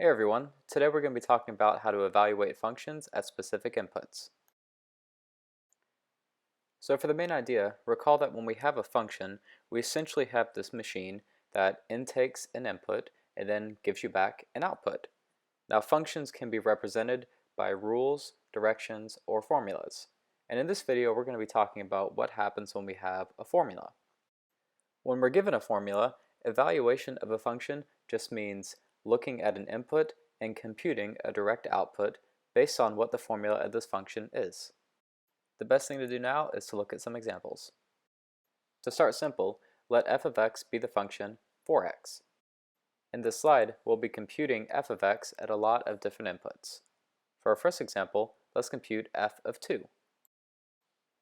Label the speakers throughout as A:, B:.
A: Hey everyone, today we're going to be talking about how to evaluate functions at specific inputs. So for the main idea, recall that when we have a function, we essentially have this machine that intakes an input and then gives you back an output. Now functions can be represented by rules, directions, or formulas. And in this video we're going to be talking about what happens when we have a formula. When we're given a formula, evaluation of a function just means looking at an input and computing a direct output based on what the formula of this function is. The best thing to do now is to look at some examples. To start simple, let f of x be the function 4x. In this slide, we'll be computing f of x at a lot of different inputs. For our first example, let's compute f of 2.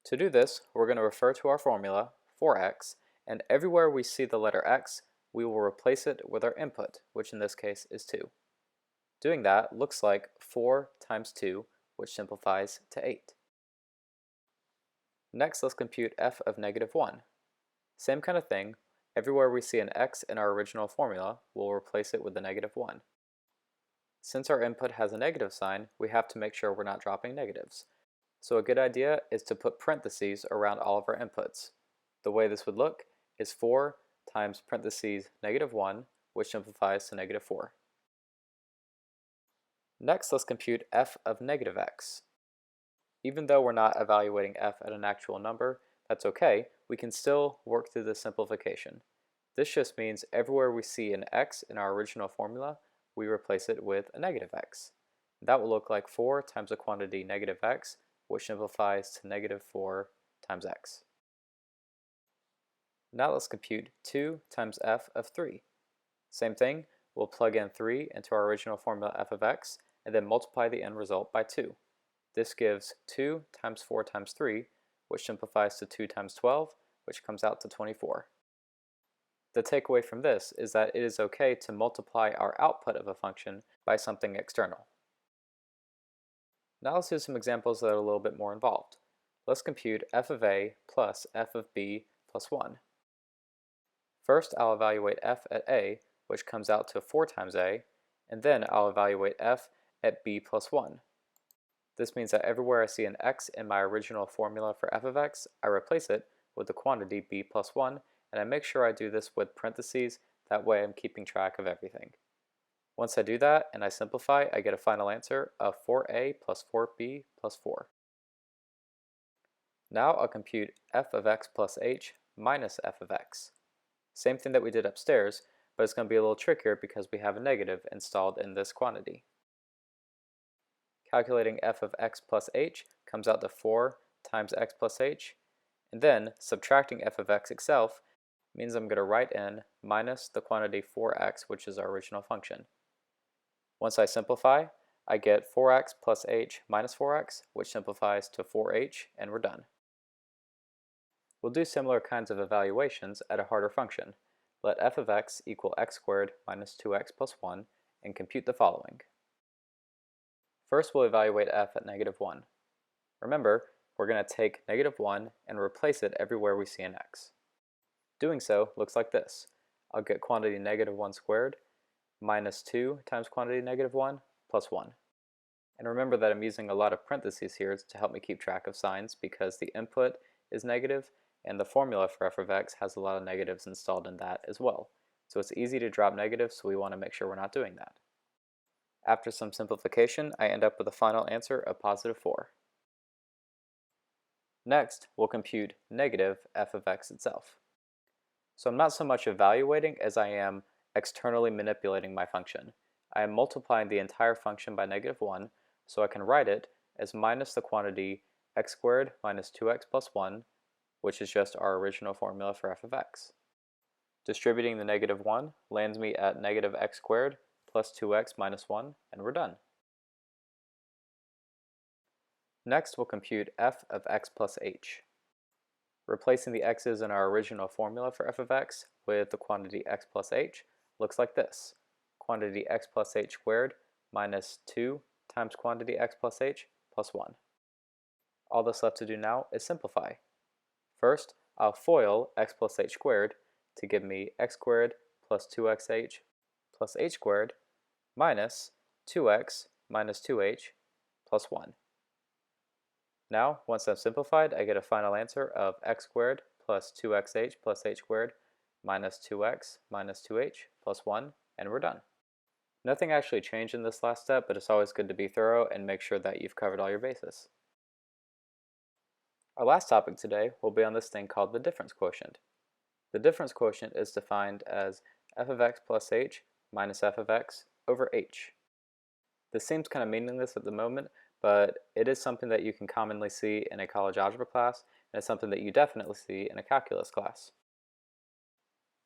A: To do this, we're going to refer to our formula, 4x, and everywhere we see the letter x, we will replace it with our input, which in this case is 2. Doing that looks like 4 times 2, which simplifies to 8. Next, let's compute f of negative 1. Same kind of thing, everywhere we see an x in our original formula, we'll replace it with the negative 1. Since our input has a negative sign, we have to make sure we're not dropping negatives. So a good idea is to put parentheses around all of our inputs. The way this would look is 4 times parentheses negative 1, which simplifies to negative 4. Next, let's compute f of negative x. Even though we're not evaluating f at an actual number, that's okay, we can still work through this simplification. This just means everywhere we see an x in our original formula, we replace it with a negative x. That will look like 4 times the quantity negative x, which simplifies to negative 4 times x. Now let's compute 2 times f of 3. Same thing, we'll plug in 3 into our original formula f of x, and then multiply the end result by 2. This gives 2 times 4 times 3, which simplifies to 2 times 12, which comes out to 24. The takeaway from this is that it is okay to multiply our output of a function by something external. Now let's do some examples that are a little bit more involved. Let's compute f of a plus f of b plus 1. First, I'll evaluate f at a, which comes out to 4 times a, and then I'll evaluate f at b plus 1. This means that everywhere I see an x in my original formula for f of x, I replace it with the quantity b plus 1, and I make sure I do this with parentheses, that way I'm keeping track of everything. Once I do that and I simplify, I get a final answer of 4a plus 4b plus 4. Now I'll compute f of x plus h minus f of x. Same thing that we did upstairs, but it's going to be a little trickier because we have a negative installed in this quantity. Calculating f of x plus h comes out to 4 times x plus h, and then subtracting f of x itself means I'm going to write in minus the quantity 4x, which is our original function. Once I simplify, I get 4x plus h minus 4x, which simplifies to 4h, and we're done. We'll do similar kinds of evaluations at a harder function. Let f of x equal x squared minus 2x plus 1, and compute the following. First, we'll evaluate f at negative 1. Remember, we're going to take negative 1 and replace it everywhere we see an x. Doing so looks like this. I'll get quantity negative 1 squared minus 2 times quantity negative 1 plus 1. And remember that I'm using a lot of parentheses here to help me keep track of signs because the input is negative and the formula for f of x has a lot of negatives installed in that as well. So it's easy to drop negatives, so we want to make sure we're not doing that. After some simplification, I end up with a final answer of positive 4. Next, we'll compute negative f of x itself. So I'm not so much evaluating as I am externally manipulating my function. I am multiplying the entire function by negative 1, so I can write it as minus the quantity x squared minus 2x plus 1, which is just our original formula for f of x. Distributing the negative 1 lands me at negative x squared plus 2x minus 1, and we're done. Next, we'll compute f of x plus h. Replacing the x's in our original formula for f of x with the quantity x plus h looks like this. Quantity x plus h squared minus 2 times quantity x plus h plus 1. All that's left to do now is simplify. First, I'll FOIL x plus h squared to give me x squared plus 2xh plus h squared minus 2x minus 2h plus 1. Now, once I've simplified, I get a final answer of x squared plus 2xh plus h squared minus 2x minus 2h plus 1, and we're done. Nothing actually changed in this last step, but it's always good to be thorough and make sure that you've covered all your bases. Our last topic today will be on this thing called the difference quotient. The difference quotient is defined as f of x plus h minus f of x over h. This seems kind of meaningless at the moment, but it is something that you can commonly see in a college algebra class, and it's something that you definitely see in a calculus class.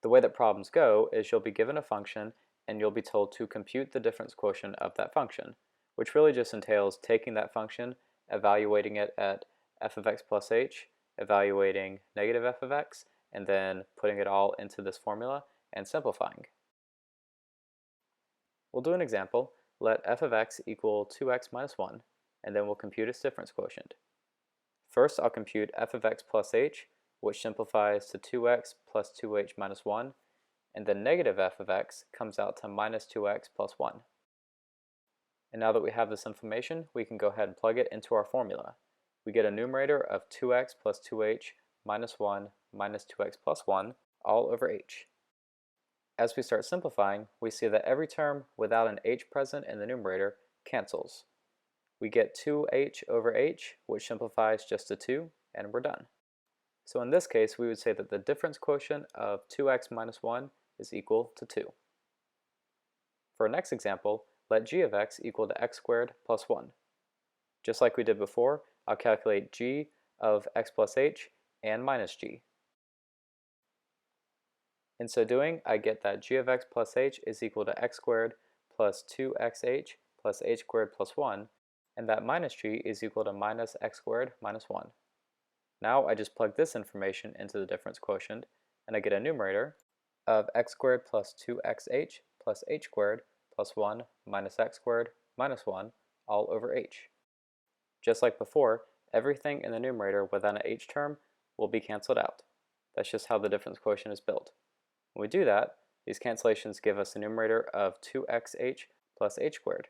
A: The way that problems go is you'll be given a function and you'll be told to compute the difference quotient of that function, which really just entails taking that function, evaluating it at f of x plus h, evaluating negative f of x, and then putting it all into this formula and simplifying. We'll do an example. Let f of x equal 2x minus 1, and then we'll compute its difference quotient. First, I'll compute f of x plus h, which simplifies to 2x plus 2h minus 1, and then negative f of x comes out to minus 2x plus 1. And now that we have this information, we can go ahead and plug it into our formula. We get a numerator of 2x plus 2h minus 1 minus 2x plus 1 all over h. As we start simplifying, we see that every term without an h present in the numerator cancels. We get 2h over h, which simplifies just to 2, and we're done. So in this case, we would say that the difference quotient of 2x minus 1 is equal to 2. For our next example, let g of x equal to x squared plus 1. Just like we did before, I'll calculate g of x plus h and minus g. In so doing, I get that g of x plus h is equal to x squared plus 2xh plus h squared plus 1, and that minus g is equal to minus x squared minus 1. Now I just plug this information into the difference quotient, and I get a numerator of x squared plus 2xh plus h squared plus 1 minus x squared minus 1 all over h. Just like before, everything in the numerator without an h term will be canceled out. That's just how the difference quotient is built. When we do that, these cancellations give us a numerator of 2xh plus h squared.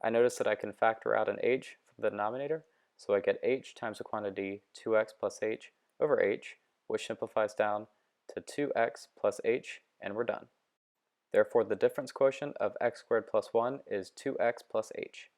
A: I notice that I can factor out an h from the denominator, so I get h times the quantity 2x plus h over h, which simplifies down to 2x plus h, and we're done. Therefore, the difference quotient of x squared plus 1 is 2x plus h.